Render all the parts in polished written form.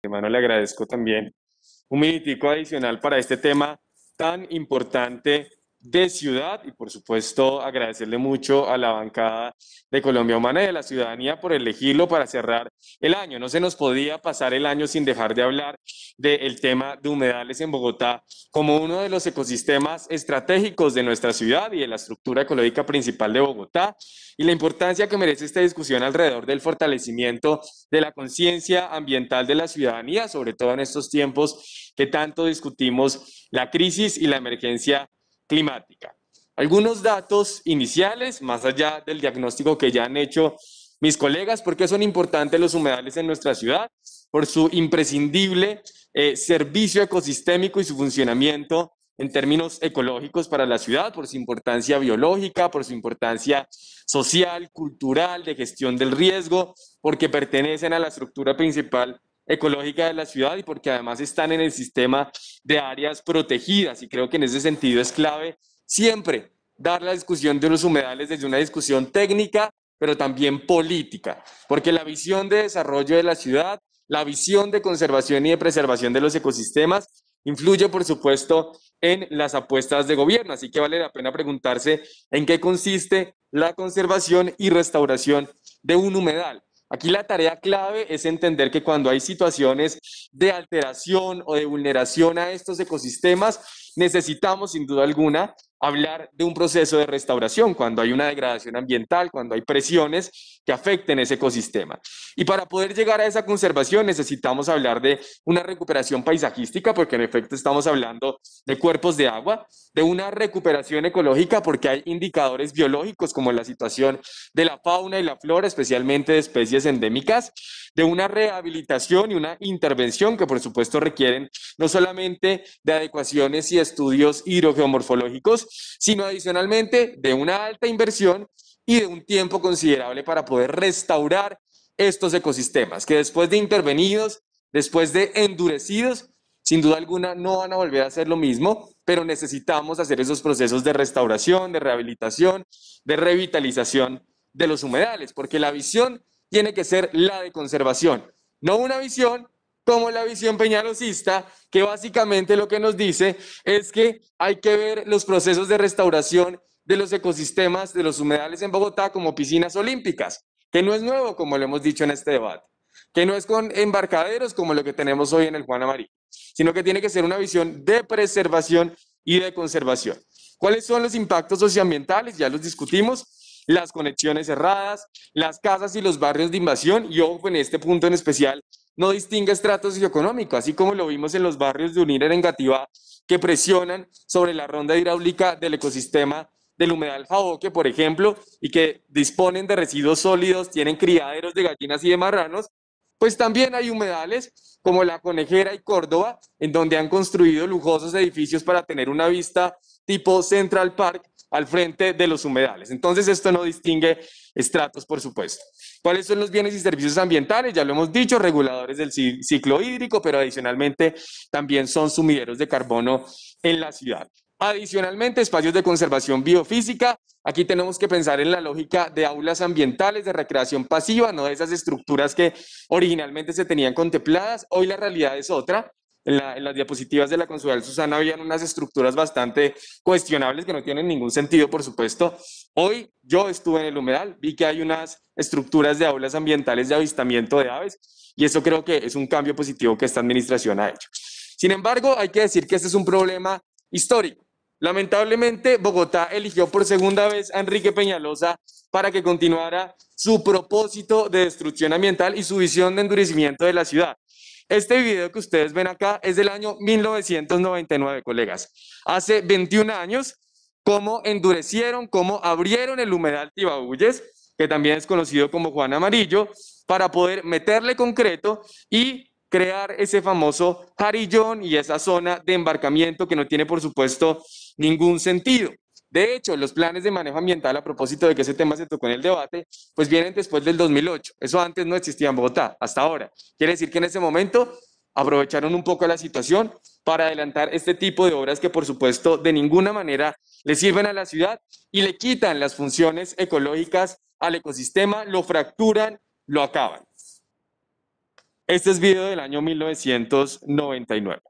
antemano le agradezco también un minutico adicional para este tema tan importante de ciudad y por supuesto agradecerle mucho a la bancada de Colombia Humana y de la ciudadanía por elegirlo para cerrar el año. No se nos podía pasar el año sin dejar de hablar del tema de humedales en Bogotá como uno de los ecosistemas estratégicos de nuestra ciudad y de la estructura ecológica principal de Bogotá y la importancia que merece esta discusión alrededor del fortalecimiento de la conciencia ambiental de la ciudadanía, sobre todo en estos tiempos que tanto discutimos la crisis y la emergencia climática. Algunos datos iniciales, más allá del diagnóstico que ya han hecho mis colegas, ¿por qué son importantes los humedales en nuestra ciudad? Por su imprescindible servicio ecosistémico y su funcionamiento en términos ecológicos para la ciudad, por su importancia biológica, por su importancia social, cultural, de gestión del riesgo, porque pertenecen a la estructura principal ecológica de la ciudad y porque además están en el sistema de áreas protegidas. Y creo que en ese sentido es clave siempre dar la discusión de los humedales desde una discusión técnica, pero también política, porque la visión de desarrollo de la ciudad, la visión de conservación y de preservación de los ecosistemas influye, por supuesto, en las apuestas de gobierno. Así que vale la pena preguntarse en qué consiste la conservación y restauración de un humedal. Aquí la tarea clave es entender que cuando hay situaciones de alteración o de vulneración a estos ecosistemas, necesitamos sin duda alguna hablar de un proceso de restauración, cuando hay una degradación ambiental, cuando hay presiones que afecten ese ecosistema. Y para poder llegar a esa conservación necesitamos hablar de una recuperación paisajística, porque en efecto estamos hablando de cuerpos de agua, de una recuperación ecológica, porque hay indicadores biológicos como la situación de la fauna y la flora, especialmente de especies endémicas, de una rehabilitación y una intervención que por supuesto requieren no solamente de adecuaciones y estudios hidrogeomorfológicos, sino adicionalmente de una alta inversión y de un tiempo considerable para poder restaurar estos ecosistemas, que después de intervenidos, después de endurecidos, sin duda alguna no van a volver a hacer lo mismo, pero necesitamos hacer esos procesos de restauración, de rehabilitación, de revitalización de los humedales, porque la visión tiene que ser la de conservación, no una visión como la visión peñalosista, que básicamente lo que nos dice es que hay que ver los procesos de restauración de los ecosistemas de los humedales en Bogotá como piscinas olímpicas, que no es nuevo, como lo hemos dicho en este debate, que no es con embarcaderos como lo que tenemos hoy en el Juan Amarillo, sino que tiene que ser una visión de preservación y de conservación. ¿Cuáles son los impactos socioambientales? Ya los discutimos, las conexiones cerradas, las casas y los barrios de invasión, y ojo, en este punto en especial, no distingue estrato socioeconómico, así como lo vimos en los barrios de Unir en Engativá, que presionan sobre la ronda hidráulica del ecosistema del humedal Jaboque, por ejemplo, y que disponen de residuos sólidos, tienen criaderos de gallinas y de marranos, pues también hay humedales como La Conejera y Córdoba, en donde han construido lujosos edificios para tener una vista tipo Central Park al frente de los humedales. Entonces esto no distingue estratos, por supuesto. ¿Cuáles son los bienes y servicios ambientales? Ya lo hemos dicho, reguladores del ciclo hídrico, pero adicionalmente también son sumideros de carbono en la ciudad. Adicionalmente, espacios de conservación biofísica. Aquí tenemos que pensar en la lógica de aulas ambientales de recreación pasiva, no de esas estructuras que originalmente se tenían contempladas. Hoy la realidad es otra. En las diapositivas de la consular Susana habían unas estructuras bastante cuestionables que no tienen ningún sentido, por supuesto. Hoy yo estuve en el humedal, vi que hay unas estructuras de aulas ambientales de avistamiento de aves y eso creo que es un cambio positivo que esta administración ha hecho. Sin embargo, hay que decir que este es un problema histórico. Lamentablemente, Bogotá eligió por segunda vez a Enrique Peñalosa para que continuara su propósito de destrucción ambiental y su visión de endurecimiento de la ciudad. Este video que ustedes ven acá es del año 1999, colegas. Hace 21 años, cómo endurecieron, cómo abrieron el humedal Tibabuyes, que también es conocido como Juan Amarillo, para poder meterle concreto y crear ese famoso jarillón y esa zona de embarcamiento que no tiene, por supuesto, ningún sentido. De hecho, los planes de manejo ambiental, a propósito de que ese tema se tocó en el debate, pues vienen después del 2008. Eso antes no existía en Bogotá, hasta ahora. Quiere decir que en ese momento aprovecharon un poco la situación para adelantar este tipo de obras que, por supuesto, de ninguna manera le sirven a la ciudad y le quitan las funciones ecológicas al ecosistema, lo fracturan, lo acaban. Este es video del año 1999.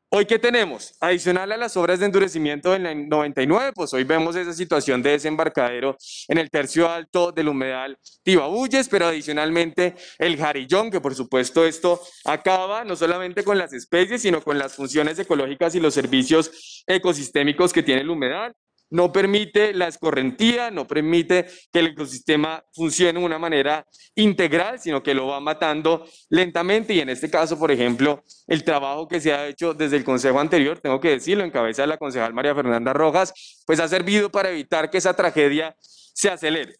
¿Hoy qué tenemos? Adicional a las obras de endurecimiento del 99, pues hoy vemos esa situación de desembarcadero en el tercio alto del humedal Tibabuyes, pero adicionalmente el Jarillón, que por supuesto esto acaba no solamente con las especies, sino con las funciones ecológicas y los servicios ecosistémicos que tiene el humedal. No permite la escorrentía, no permite que el ecosistema funcione de una manera integral, sino que lo va matando lentamente. Y en este caso, por ejemplo, el trabajo que se ha hecho desde el consejo anterior, tengo que decirlo, en cabeza de la concejal María Fernanda Rojas, pues ha servido para evitar que esa tragedia se acelere.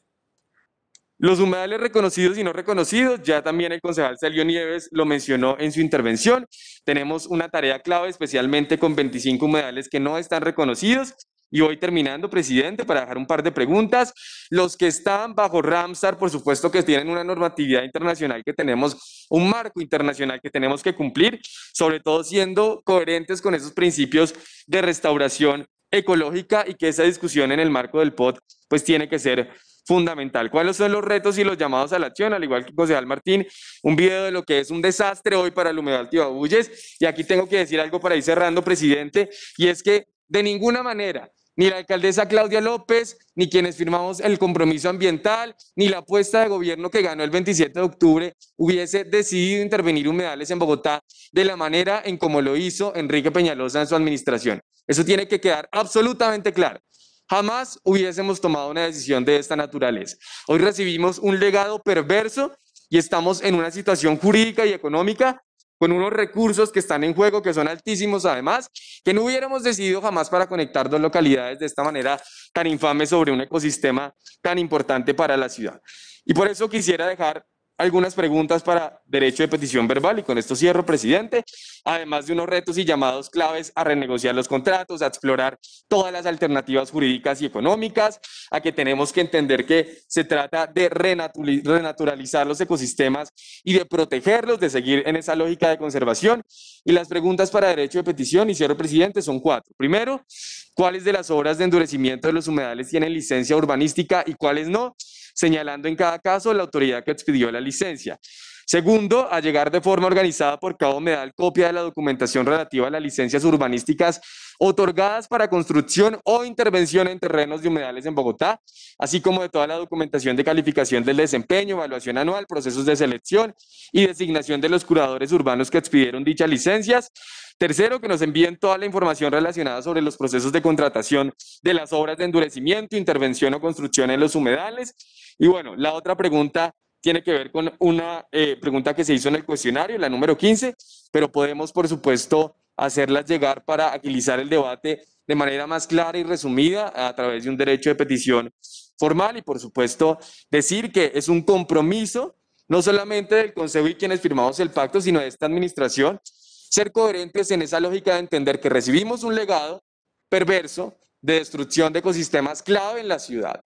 Los humedales reconocidos y no reconocidos, ya también el concejal Celio Nieves lo mencionó en su intervención. Tenemos una tarea clave, especialmente con 25 humedales que no están reconocidos. Y voy terminando, presidente, para dejar un par de preguntas. Los que están bajo Ramsar, por supuesto que tienen una normatividad internacional que tenemos, un marco internacional que tenemos que cumplir, sobre todo siendo coherentes con esos principios de restauración ecológica y que esa discusión en el marco del POT pues tiene que ser fundamental. ¿Cuáles son los retos y los llamados a la acción? Al igual que el concejal Martín, un video de lo que es un desastre hoy para el humedal Tibabuyes. Y aquí tengo que decir algo para ir cerrando, presidente, y es que de ninguna manera ni la alcaldesa Claudia López, ni quienes firmamos el compromiso ambiental, ni la apuesta de gobierno que ganó el 27 de octubre hubiese decidido intervenir humedales en Bogotá de la manera en como lo hizo Enrique Peñalosa en su administración. Eso tiene que quedar absolutamente claro. Jamás hubiésemos tomado una decisión de esta naturaleza. Hoy recibimos un legado perverso y estamos en una situación jurídica y económica con unos recursos que están en juego, que son altísimos además, que no hubiéramos decidido jamás para conectar dos localidades de esta manera tan infame sobre un ecosistema tan importante para la ciudad. Y por eso quisiera dejar algunas preguntas para derecho de petición verbal, y con esto cierro, presidente, además de unos retos y llamados claves a renegociar los contratos, a explorar todas las alternativas jurídicas y económicas, a que tenemos que entender que se trata de renaturalizar los ecosistemas y de protegerlos, de seguir en esa lógica de conservación. Y las preguntas para derecho de petición, y cierro, presidente, son 4. Primero, ¿cuáles de las obras de endurecimiento de los humedales tienen licencia urbanística y cuáles no? Señalando en cada caso la autoridad que expidió la licencia. Segundo, a llegar de forma organizada por cada humedal copia de la documentación relativa a las licencias urbanísticas otorgadas para construcción o intervención en terrenos de humedales en Bogotá, así como de toda la documentación de calificación del desempeño, evaluación anual, procesos de selección y designación de los curadores urbanos que expidieron dichas licencias. Tercero, que nos envíen toda la información relacionada sobre los procesos de contratación de las obras de endurecimiento, intervención o construcción en los humedales. Y bueno, la otra pregunta tiene que ver con una pregunta que se hizo en el cuestionario, la número 15, pero podemos, por supuesto, hacerlas llegar para agilizar el debate de manera más clara y resumida a través de un derecho de petición formal y, por supuesto, decir que es un compromiso no solamente del Consejo y quienes firmamos el pacto, sino de esta administración, ser coherentes en esa lógica de entender que recibimos un legado perverso de destrucción de ecosistemas clave en la ciudad,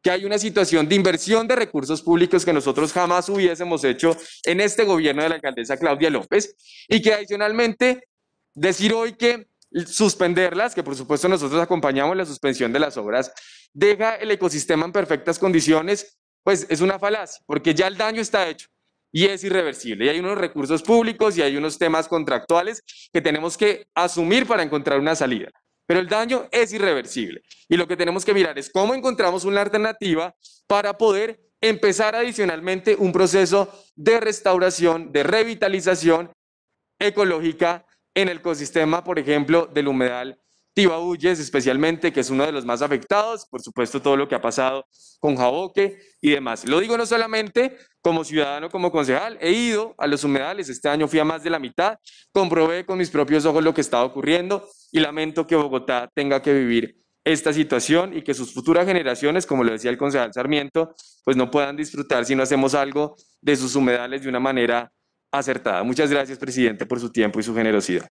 que hay una situación de inversión de recursos públicos que nosotros jamás hubiésemos hecho en este gobierno de la alcaldesa Claudia López, y que adicionalmente decir hoy que suspenderlas, que por supuesto nosotros acompañamos la suspensión de las obras, deja el ecosistema en perfectas condiciones, pues es una falacia, porque ya el daño está hecho y es irreversible. Y hay unos recursos públicos y hay unos temas contractuales que tenemos que asumir para encontrar una salida. Pero el daño es irreversible. Y lo que tenemos que mirar es cómo encontramos una alternativa para poder empezar adicionalmente un proceso de restauración, de revitalización ecológica en el ecosistema, por ejemplo, del humedal Tibabuyes, especialmente, que es uno de los más afectados, por supuesto, todo lo que ha pasado con Jaboque y demás. Lo digo no solamente como ciudadano, como concejal, he ido a los humedales, este año fui a más de la mitad, comprobé con mis propios ojos lo que estaba ocurriendo y lamento que Bogotá tenga que vivir esta situación y que sus futuras generaciones, como lo decía el concejal Sarmiento, pues no puedan disfrutar si no hacemos algo de sus humedales de una manera acertada. Muchas gracias, presidente, por su tiempo y su generosidad.